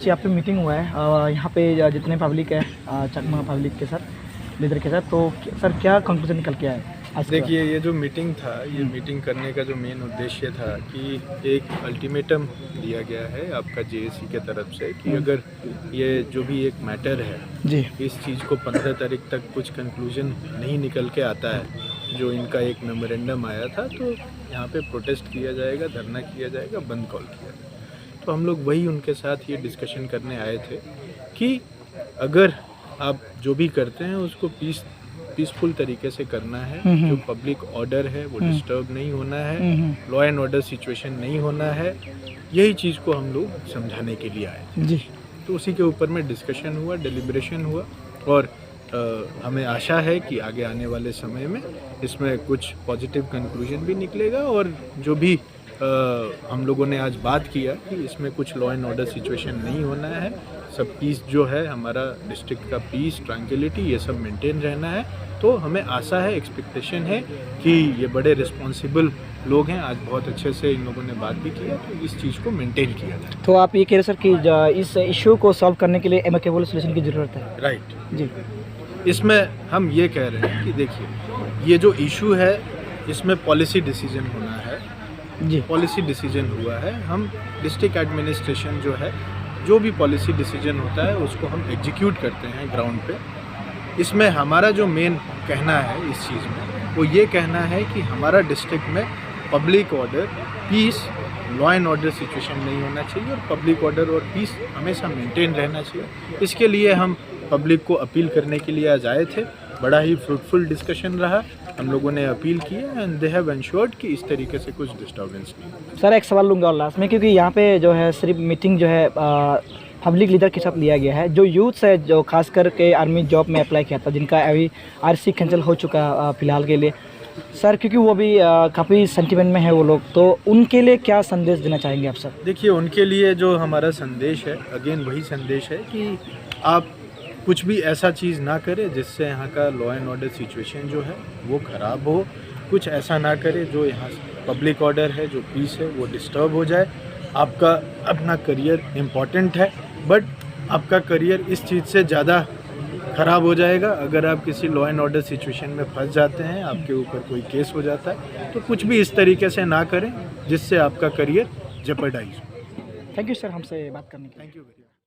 जी, यहाँ पे मीटिंग हुआ है यहाँ पे जितने पब्लिक है चकमा पब्लिक के साथ लीडर के साथ, तो सर क्या कंक्लूजन निकल के आया आज का? देखिए, ये जो मीटिंग था, ये मीटिंग करने का जो मेन उद्देश्य था कि एक अल्टीमेटम दिया गया है आपका जेएसी के तरफ से कि अगर ये जो भी एक मैटर है जी इस चीज़ को 15 तारीख तक कुछ कंक्लूजन नहीं निकल के आता है, जो इनका एक मेमोरेंडम आया था, तो यहाँ पे प्रोटेस्ट किया जाएगा, धरना किया जाएगा, बंद कॉल किया जाएगा। तो हम लोग वही उनके साथ ये डिस्कशन करने आए थे कि अगर आप जो भी करते हैं उसको पीसफुल तरीके से करना है, जो पब्लिक ऑर्डर है वो डिस्टर्ब नहीं होना है, लॉ एंड ऑर्डर सिचुएशन नहीं होना है, यही चीज़ को हम लोग समझाने के लिए आए थे। जी तो उसी के ऊपर में डिस्कशन हुआ, डेलिब्रेशन हुआ और हमें आशा है कि आगे आने वाले समय में इसमें कुछ पॉजिटिव कंक्लूजन भी निकलेगा और जो भी हम लोगों ने आज बात किया कि इसमें कुछ लॉ एंड ऑर्डर सिचुएशन नहीं होना है, सब पीस जो है हमारा डिस्ट्रिक्ट का पीस ट्रैंक्विलिटी ये सब मेंटेन रहना है। तो हमें आशा है, एक्सपेक्टेशन है कि ये बड़े रिस्पॉन्सिबल लोग हैं, आज बहुत अच्छे से इन लोगों ने बात भी किया, तो इस चीज़ को मेंटेन किया जाए। तो आप ये कह रहे सर कि इस इशू को सॉल्व करने के लिए एमिकेबल सॉल्यूशन की ज़रूरत है? राइट जी, इसमें हम ये कह रहे हैं कि देखिए ये जो इशू है इसमें पॉलिसी डिसीजन होना है, जी पॉलिसी डिसीजन हुआ है। हम डिस्ट्रिक्ट एडमिनिस्ट्रेशन जो है जो भी पॉलिसी डिसीजन होता है उसको हम एग्जीक्यूट करते हैं ग्राउंड पे। इसमें हमारा जो मेन कहना है इस चीज़ में वो ये कहना है कि हमारा डिस्ट्रिक्ट में public order, peace, law and order situation नहीं होना चाहिए और पब्लिक ऑर्डर और पीस हमेशा मेंटेन रहना चाहिए। इसके लिए हम पब्लिक को अपील करने के लिए आज आए थे। बड़ा ही फ्रूटफुल डिस्कशन रहा, हम लोगों ने अपील की एंड दे हैव एंश्योर्ड कि इस तरीके से कुछ डिस्टर्बेंस नहीं। सर एक सवाल लूँगा और लास्ट में, क्योंकि यहाँ पे जो है सिर्फ मीटिंग जो है पब्लिक लीडर के साथ लिया गया है, जो यूथ्स है जो खास करके आर्मी जॉब में अप्लाई किया था जिनका अभी आरसी कैंसिल हो चुका फ़िलहाल के लिए सर, क्योंकि वो भी काफ़ी सेंटिमेंट में है वो लोग, तो उनके लिए क्या संदेश देना चाहेंगे आप सर? देखिए उनके लिए जो हमारा संदेश है, अगेन वही संदेश है कि आप कुछ भी ऐसा चीज़ ना करें जिससे यहाँ का लॉ एंड ऑर्डर सिचुएशन जो है वो ख़राब हो, कुछ ऐसा ना करें जो यहाँ पब्लिक ऑर्डर है, जो पीस है वो डिस्टर्ब हो जाए। आपका अपना करियर इम्पॉर्टेंट है, बट आपका करियर इस चीज़ से ज़्यादा ख़राब हो जाएगा अगर आप किसी लॉ एंड ऑर्डर सिचुएशन में फंस जाते हैं, आपके ऊपर कोई केस हो जाता है। तो कुछ भी इस तरीके से ना करें जिससे आपका करियर जेपरडाइज हो। थैंक यू सर हमसे बात करने के लिए। Thank you very much.